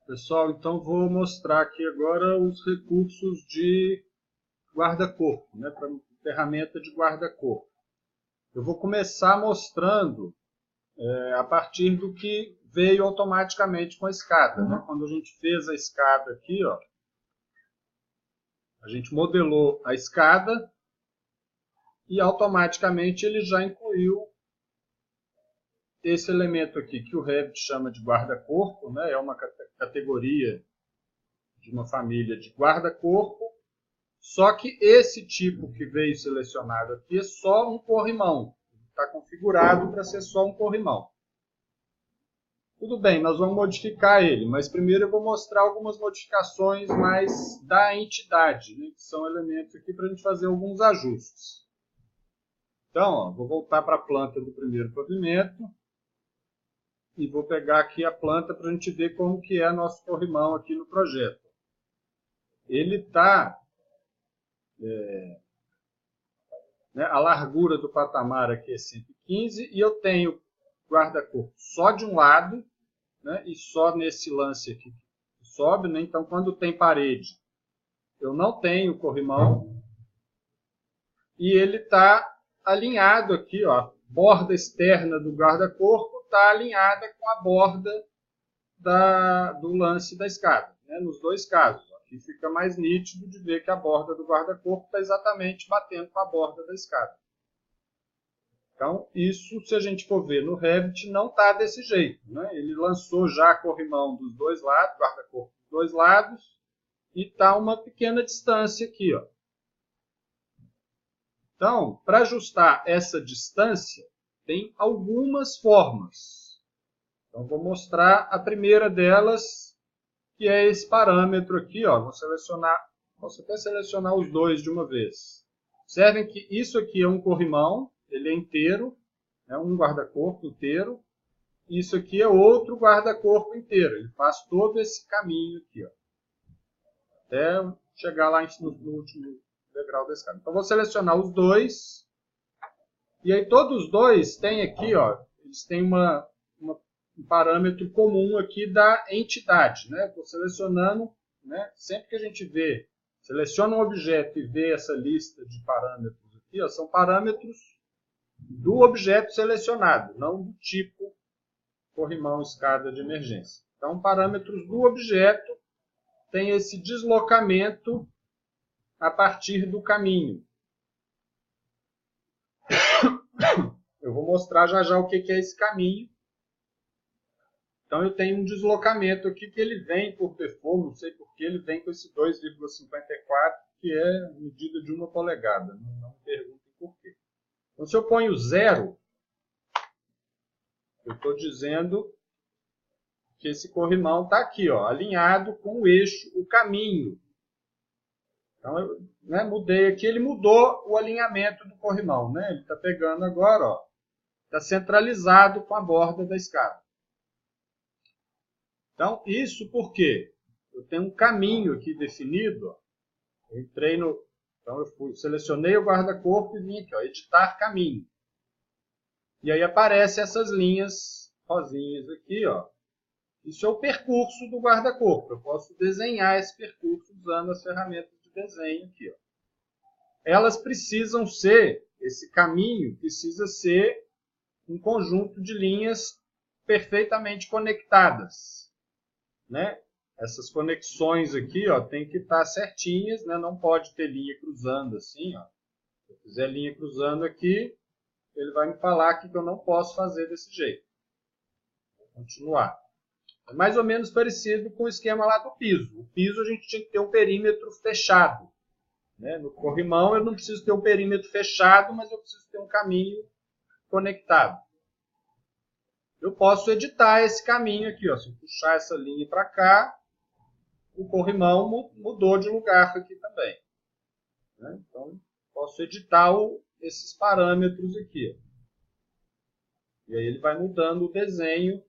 Pessoal, então vou mostrar aqui agora os recursos de guarda-corpo, né, para ferramenta de guarda-corpo. Eu vou começar mostrando a partir do que veio automaticamente com a escada. Né? Quando a gente fez a escada aqui, ó, a gente modelou a escada e automaticamente ele já incluiu esse elemento aqui, que o Revit chama de guarda-corpo, né? É uma categoria de uma família de guarda-corpo, só que esse tipo que veio selecionado aqui é só um corrimão. Está configurado para ser só um corrimão. Tudo bem, nós vamos modificar ele, mas primeiro eu vou mostrar algumas modificações mais da entidade, né? Que são elementos aqui para a gente fazer alguns ajustes. Então, ó, vou voltar para a planta do primeiro pavimento. E vou pegar aqui a planta para a gente ver como que é nosso corrimão aqui no projeto. Ele está... né, a largura do patamar aqui é 115 e eu tenho guarda-corpo só de um lado, né, e só nesse lance aqui que sobe. Né? Então, quando tem parede, eu não tenho corrimão. E ele está alinhado aqui, ó, a borda externa do guarda-corpo está alinhada com a borda do lance da escada, né? Nos dois casos. Aqui fica mais nítido de ver que a borda do guarda-corpo está exatamente batendo com a borda da escada. Então, isso, se a gente for ver no Revit, não está desse jeito. Né? Ele lançou já corrimão dos dois lados, guarda-corpo dos dois lados, e está uma pequena distância aqui, ó. Então, para ajustar essa distância, tem algumas formas. Então, vou mostrar a primeira delas, que é esse parâmetro aqui. Ó. Posso até selecionar os dois de uma vez. Observem que isso aqui é um corrimão, ele é inteiro, é um guarda-corpo inteiro. Isso aqui é outro guarda-corpo inteiro, ele faz todo esse caminho aqui, ó, até chegar lá no último degrau da escada. Então, vou selecionar os dois. E aí todos os dois têm aqui, ó, eles têm um parâmetro comum aqui da entidade. Né? Estou selecionando, né? Sempre que a gente seleciona um objeto e vê essa lista de parâmetros aqui, ó, são parâmetros do objeto selecionado, não do tipo corrimão escada de emergência. Então, parâmetros do objeto têm esse deslocamento a partir do caminho. Eu vou mostrar já já o que é esse caminho. Então, eu tenho um deslocamento aqui que ele vem por default, não sei porquê, ele vem com esse 2,54, que é a medida de 1 polegada. Não me perguntem porquê. Então, se eu ponho 0, eu estou dizendo que esse corrimão está aqui, ó, alinhado com o eixo, o caminho. Então, eu mudei aqui, ele mudou o alinhamento do corrimão. Né? Ele está pegando agora, ó, está centralizado com a borda da escada. Então, isso porque eu tenho um caminho aqui definido. Ó. Eu entrei no... Então, selecionei o guarda-corpo e vim aqui, ó, editar caminho. E aí aparecem essas linhas rosinhas aqui. Ó. Isso é o percurso do guarda-corpo. Eu posso desenhar esse percurso usando as ferramentas de desenho aqui. Ó. Elas precisam ser, esse caminho precisa ser um conjunto de linhas perfeitamente conectadas. Né? Essas conexões aqui, ó, tem que estar certinhas, né? Não pode ter linha cruzando assim. Ó. Se eu fizer linha cruzando aqui, ele vai me falar aqui que eu não posso fazer desse jeito. Vou continuar. É mais ou menos parecido com o esquema lá do piso. O piso a gente tinha que ter um perímetro fechado. Né? No corrimão eu não preciso ter um perímetro fechado, mas eu preciso ter um caminho conectado. Eu posso editar esse caminho aqui. Ó. Se eu puxar essa linha para cá, o corrimão mudou de lugar aqui também. Né? Então, posso editar esses parâmetros aqui. Ó. E aí ele vai mudando o desenho.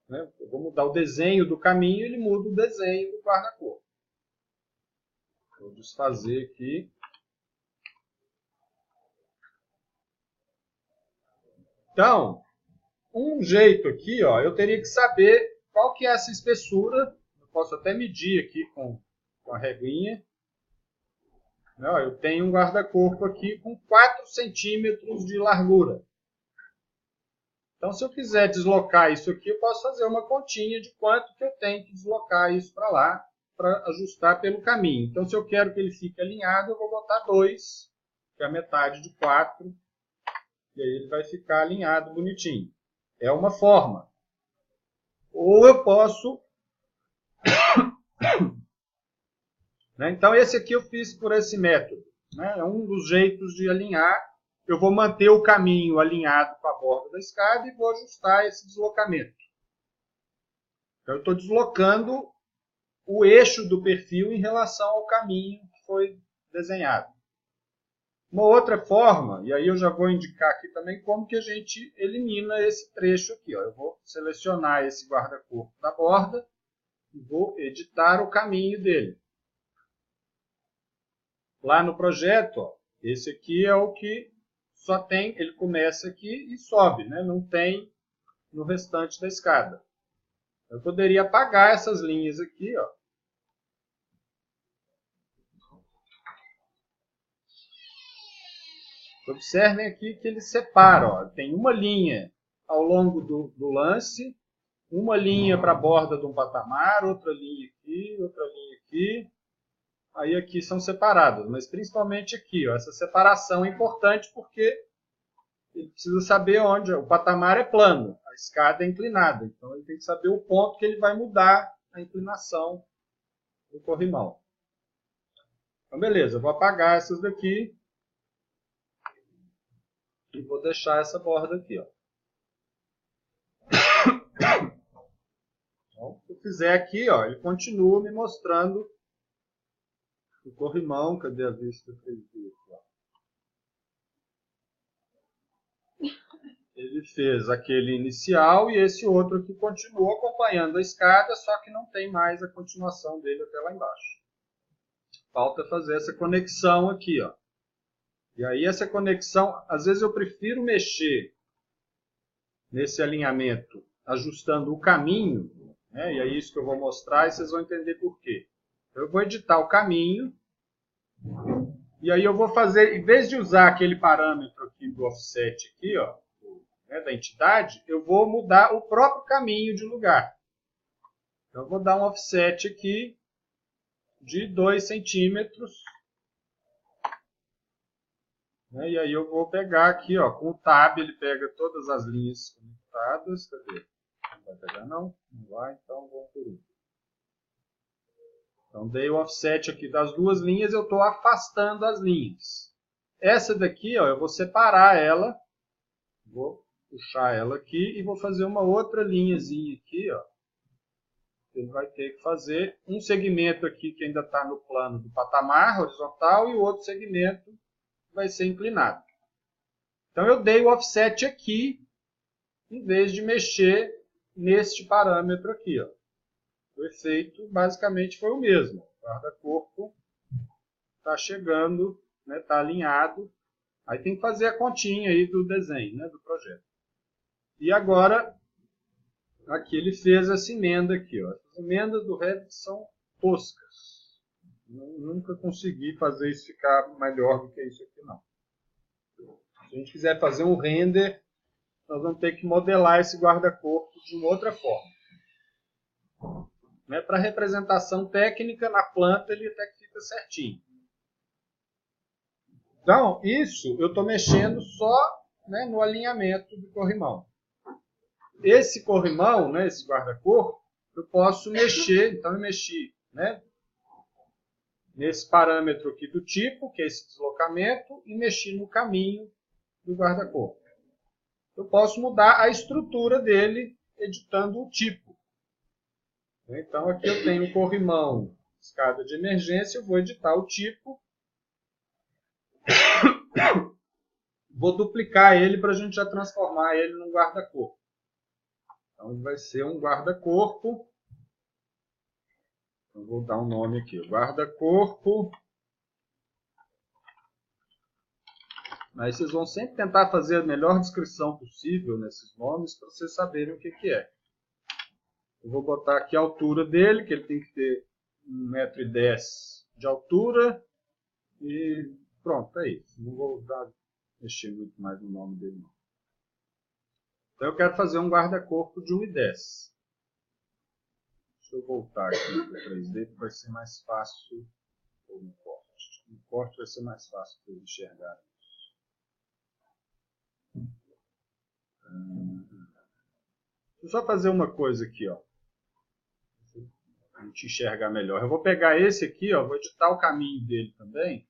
Né? Eu vou mudar o desenho do caminho, ele muda o desenho do guarda-corpo. Vou desfazer aqui. Então, um jeito aqui, ó, eu teria que saber qual que é essa espessura. posso até medir aqui com a reguinha. Eu tenho um guarda-corpo aqui com 4 centímetros de largura. Então, se eu quiser deslocar isso aqui, eu posso fazer uma continha de quanto que eu tenho que deslocar isso para lá, para ajustar pelo caminho. Então, se eu quero que ele fique alinhado, eu vou botar 2, que é a metade de 4, e aí ele vai ficar alinhado bonitinho. É uma forma. Ou eu posso... Então, esse aqui eu fiz por esse método. É um dos jeitos de alinhar. Eu vou manter o caminho alinhado com a borda da escada e vou ajustar esse deslocamento. Então, eu estou deslocando o eixo do perfil em relação ao caminho que foi desenhado. Uma outra forma, e aí eu já vou indicar aqui também como que a gente elimina esse trecho aqui. Eu vou selecionar esse guarda-corpo da borda e vou editar o caminho dele. Lá no projeto, esse aqui é o que só tem, ele começa aqui e sobe, não tem no restante da escada. Eu poderia apagar essas linhas aqui, Observem aqui que ele separa, tem uma linha ao longo do lance, uma linha para a borda de um patamar, outra linha aqui, outra linha aqui. Aí aqui são separadas, mas principalmente aqui, essa separação é importante porque ele precisa saber onde o patamar é plano, a escada é inclinada. Então ele tem que saber o ponto que ele vai mudar a inclinação do corrimão. Então beleza, eu vou apagar essas daqui e vou deixar essa borda aqui. Então, se eu fizer aqui, ele continua me mostrando o corrimão. Cadê a vista 3D? Ele fez aquele inicial e esse outro aqui continua acompanhando a escada, só que não tem mais a continuação dele até lá embaixo. Falta fazer essa conexão aqui, E aí essa conexão, às vezes eu prefiro mexer nesse alinhamento ajustando o caminho, e é isso que eu vou mostrar e vocês vão entender por quê. Eu vou editar o caminho e aí eu vou fazer, em vez de usar aquele parâmetro aqui do offset aqui, da entidade, eu vou mudar o próprio caminho de lugar. Então eu vou dar um offset aqui de 2 centímetros. E aí eu vou pegar aqui, com o Tab, ele pega todas as linhas conectadas. Cadê? Não vai pegar não? Não vai, então vamos por um. Então dei o offset aqui das duas linhas, eu estou afastando as linhas. Essa daqui, eu vou separar ela. Vou puxar ela aqui e vou fazer uma outra linhazinha aqui, Ele vai ter que fazer um segmento aqui que ainda está no plano do patamar horizontal e o outro segmento vai ser inclinado. Então eu dei o offset aqui em vez de mexer neste parâmetro aqui, O efeito basicamente foi o mesmo. O guarda-corpo está chegando, está alinhado. Aí tem que fazer a continha aí do desenho, do projeto. E agora, aqui ele fez essa emenda aqui. As emendas do Revit são toscas. Nunca consegui fazer isso ficar melhor do que isso aqui, não. Se a gente quiser fazer um render, nós vamos ter que modelar esse guarda-corpo de uma outra forma. Para representação técnica, na planta ele até que fica certinho. Então, isso eu estou mexendo só no alinhamento do corrimão. Esse corrimão, esse guarda-corpo, eu posso mexer. Então eu mexi nesse parâmetro aqui do tipo, que é esse deslocamento, e mexi no caminho do guarda-corpo. Eu posso mudar a estrutura dele editando o tipo. Então aqui eu tenho o corrimão, escada de emergência, eu vou editar o tipo. Vou duplicar ele para a gente já transformar ele num guarda-corpo. Então ele vai ser um guarda-corpo. Eu vou dar um nome aqui, guarda-corpo. Aí vocês vão sempre tentar fazer a melhor descrição possível nesses nomes para vocês saberem o que é. Eu vou botar aqui a altura dele, que ele tem que ter 1,10 m de altura. E pronto, é isso. Não vou mexer muito mais no nome dele, não. Então eu quero fazer um guarda-corpo de 1,10 m. Deixa eu voltar aqui para o 3D, que vai ser mais fácil. Ou no corte. No corte vai ser mais fácil para eu enxergar. Deixa eu só fazer uma coisa aqui, ó. Para a gente enxergar melhor. Eu vou pegar esse aqui, ó, vou editar o caminho dele também.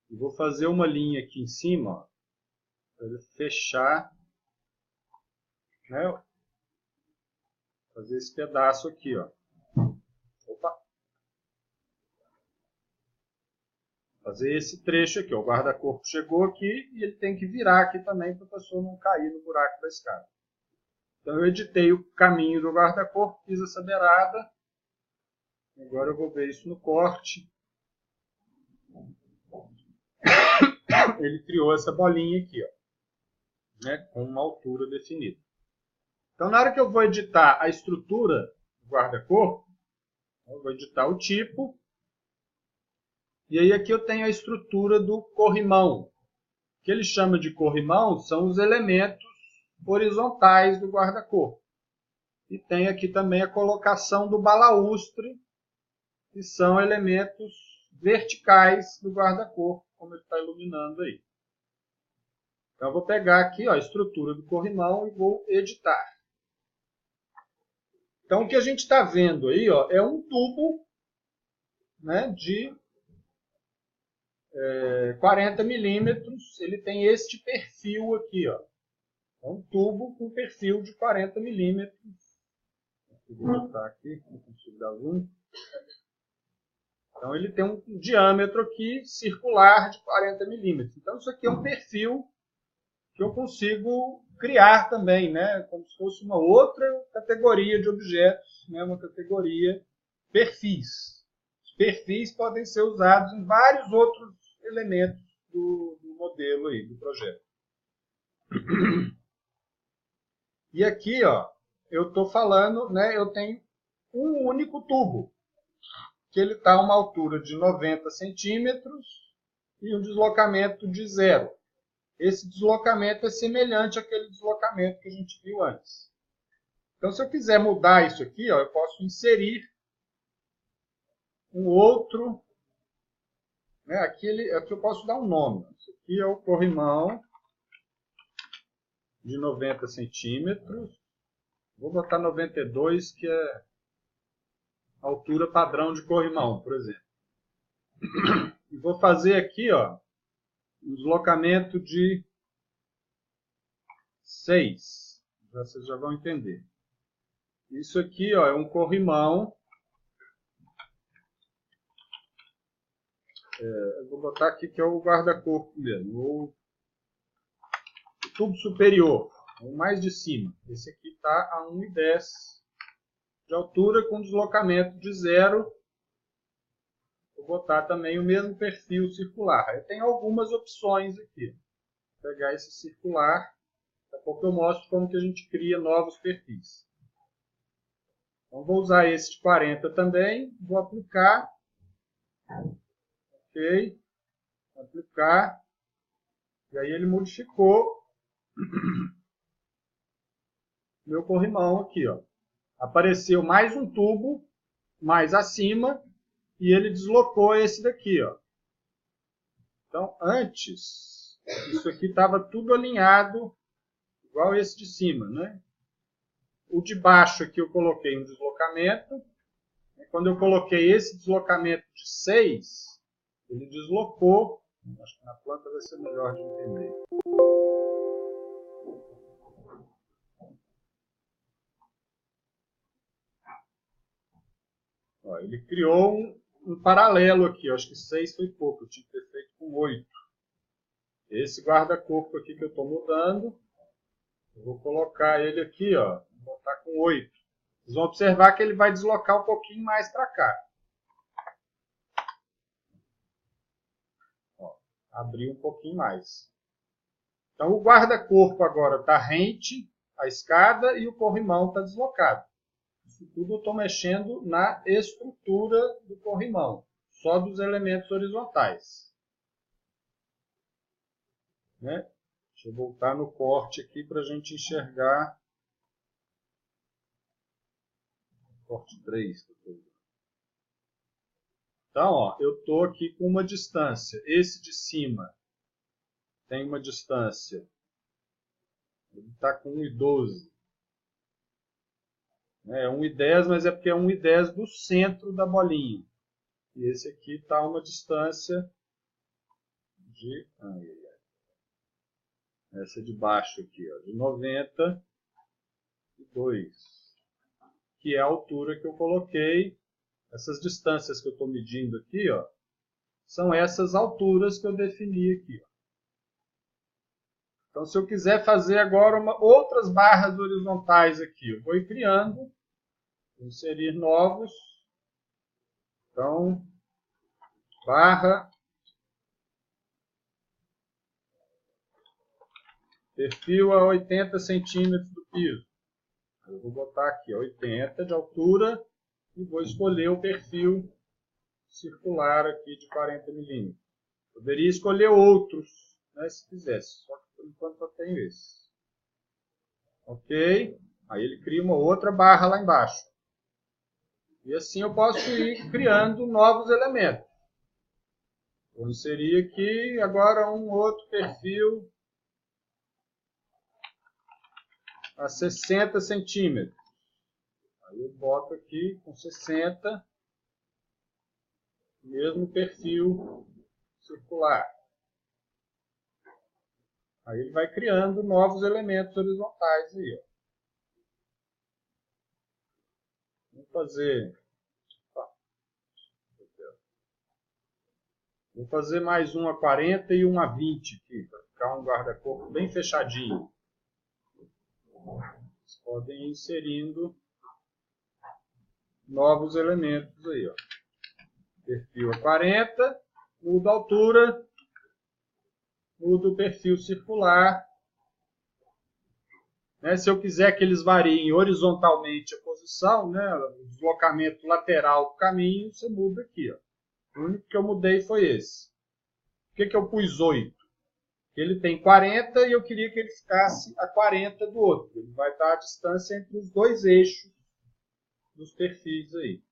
E vou fazer uma linha aqui em cima, ó, para ele fechar, né? Fazer esse pedaço aqui, ó. Opa! Fazer esse trecho aqui, ó. O guarda-corpo chegou aqui e ele tem que virar aqui também para a pessoa não cair no buraco da escada. Então eu editei o caminho do guarda-corpo, fiz essa beirada. Agora eu vou ver isso no corte. Ele criou essa bolinha aqui, ó, né, com uma altura definida. Então, na hora que eu vou editar a estrutura do guarda-corpo, eu vou editar o tipo. E aí aqui eu tenho a estrutura do corrimão. O que ele chama de corrimão são os elementos horizontais do guarda-corpo. E tem aqui também a colocação do balaústre, que são elementos verticais do guarda-corpo, como ele está iluminando aí. Então eu vou pegar aqui, ó, a estrutura do corrimão e vou editar. Então o que a gente está vendo aí, ó, é um tubo, né, de 40 milímetros. Ele tem este perfil aqui, ó. É um tubo com perfil de 40 milímetros. Vou botar aqui, não consigo dar zoom. Então ele tem um diâmetro aqui circular de 40 milímetros. Então isso aqui é um perfil que eu consigo criar também, né? Como se fosse uma outra categoria de objetos, né? Uma categoria perfis. Os perfis podem ser usados em vários outros elementos do modelo aí, do projeto. E aqui, ó, eu estou falando, né? Eu tenho um único tubo, que ele está a uma altura de 90 centímetros e um deslocamento de 0. Esse deslocamento é semelhante àquele deslocamento que a gente viu antes. Então, se eu quiser mudar isso aqui, ó, eu posso inserir um outro. Né, aqui eu posso dar um nome. Isso aqui é o corrimão de 90 centímetros. Vou botar 92, que é a altura padrão de corrimão, por exemplo. E vou fazer aqui, ó, um deslocamento de 6. Vocês já vão entender. Isso aqui, ó, é um corrimão. Eu vou botar aqui que é o guarda-corpo mesmo. O tubo superior, o mais de cima. Esse aqui está a 1,10 de altura com deslocamento de 0. Vou botar também o mesmo perfil circular. Eu tenho algumas opções aqui. Vou pegar esse circular. Daqui a pouco eu mostro como que a gente cria novos perfis. Então vou usar esse de 40 também. Vou aplicar. Ok. Aplicar. E aí ele modificou meu corrimão aqui, ó. Apareceu mais um tubo mais acima e ele deslocou esse daqui, ó. Então, antes, isso aqui estava tudo alinhado igual esse de cima, né? O de baixo aqui eu coloquei um deslocamento. Quando eu coloquei esse deslocamento de 6, ele deslocou. Acho que na planta vai ser melhor de entender. Ó, ele criou um paralelo aqui. Acho que 6 foi pouco. Eu tinha que ter feito com 8. Esse guarda-corpo aqui que eu estou mudando, eu vou colocar ele aqui, ó, vou botar com 8. Vocês vão observar que ele vai deslocar um pouquinho mais para cá. Ó, abrir um pouquinho mais. Então o guarda-corpo agora está rente à escada e o corrimão está deslocado. Isso tudo eu estou mexendo na estrutura do corrimão, só dos elementos horizontais. Né? Deixa eu voltar no corte aqui para a gente enxergar. Corte 3. Então, ó, eu estou aqui com uma distância. Esse de cima tem uma distância. Ele está com 1,12. É 1,10, mas é porque é 1,10 do centro da bolinha. E esse aqui está uma distância de... essa de baixo aqui, ó, de 92. Que é a altura que eu coloquei. Essas distâncias que eu estou medindo aqui, ó, são essas alturas que eu defini aqui. Ó. Então, se eu quiser fazer agora outras barras horizontais aqui, eu vou ir criando, inserir novos. Então, barra, perfil a 80 centímetros do piso. Eu vou botar aqui 80 de altura e vou escolher o perfil circular aqui de 40 milímetros. Poderia escolher outros, né, se quisesse, só que por enquanto eu tenho esse. Ok? Aí ele cria uma outra barra lá embaixo. E assim eu posso ir criando novos elementos. Vou inserir aqui agora um outro perfil a 60 centímetros. Aí eu boto aqui com 60, mesmo perfil circular. Aí ele vai criando novos elementos horizontais aí, ó. Vou fazer mais um a 40 e um a 20 aqui, para ficar um guarda-corpo bem fechadinho. Vocês podem ir inserindo novos elementos aí, ó. Perfil a 40, muda a altura, muda o perfil circular. Né? Se eu quiser que eles variem horizontalmente a posição, né, o deslocamento lateral do caminho, você muda aqui. Ó. O único que eu mudei foi esse. Por que eu pus 8? Ele tem 40 e eu queria que ele ficasse a 40 do outro. Ele vai dar a distância entre os dois eixos dos perfis aí.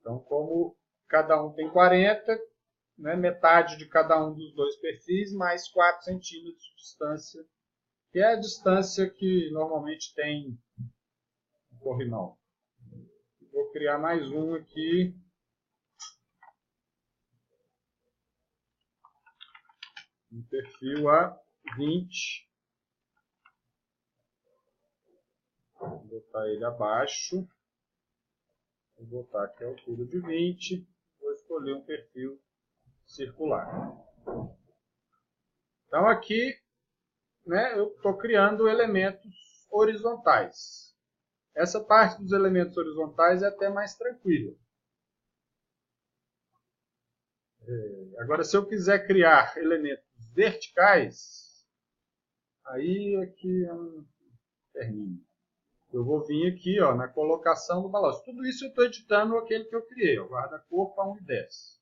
Então, como cada um tem 40, né, metade de cada um dos dois perfis, mais 4 centímetros de distância, que é a distância que normalmente tem o corrimão. Vou criar mais um aqui. Um perfil a 20. Vou botar ele abaixo. Vou botar aqui a altura de 20. Vou escolher um perfil circular. Então aqui, né, eu estou criando elementos horizontais. Essa parte dos elementos horizontais é até mais tranquila. Agora, se eu quiser criar elementos verticais, aí aqui é um termino. Eu vou vir aqui, ó, na colocação do balanço. Tudo isso eu estou editando aquele que eu criei, o guarda-corpo a 1,10.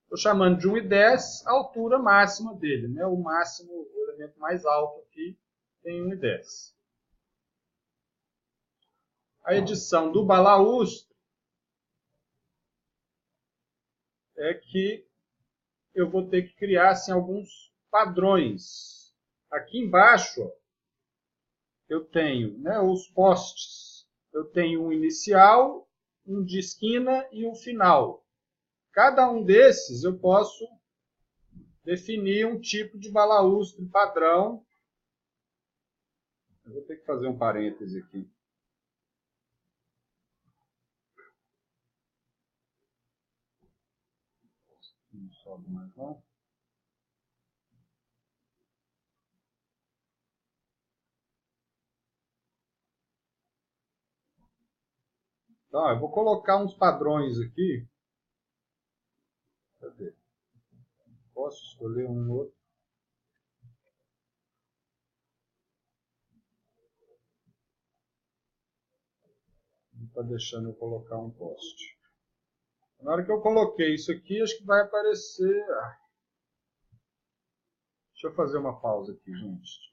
Estou chamando de 1,10 a altura máxima dele, né? O máximo, o elemento mais alto aqui tem 1,10. A edição do balaústre é que eu vou ter que criar assim, alguns padrões. Aqui embaixo, ó, eu tenho, né, os postes. Eu tenho um inicial, um de esquina e um final. Cada um desses eu posso definir um tipo de balaústre padrão. Eu vou ter que fazer um parêntese aqui. Não sobe mais não. Então, eu vou colocar uns padrões aqui. Cadê? Posso escolher um outro? está deixando eu colocar um post. Na hora que eu coloquei isso aqui, acho que vai aparecer... Deixa eu fazer uma pausa aqui, gente.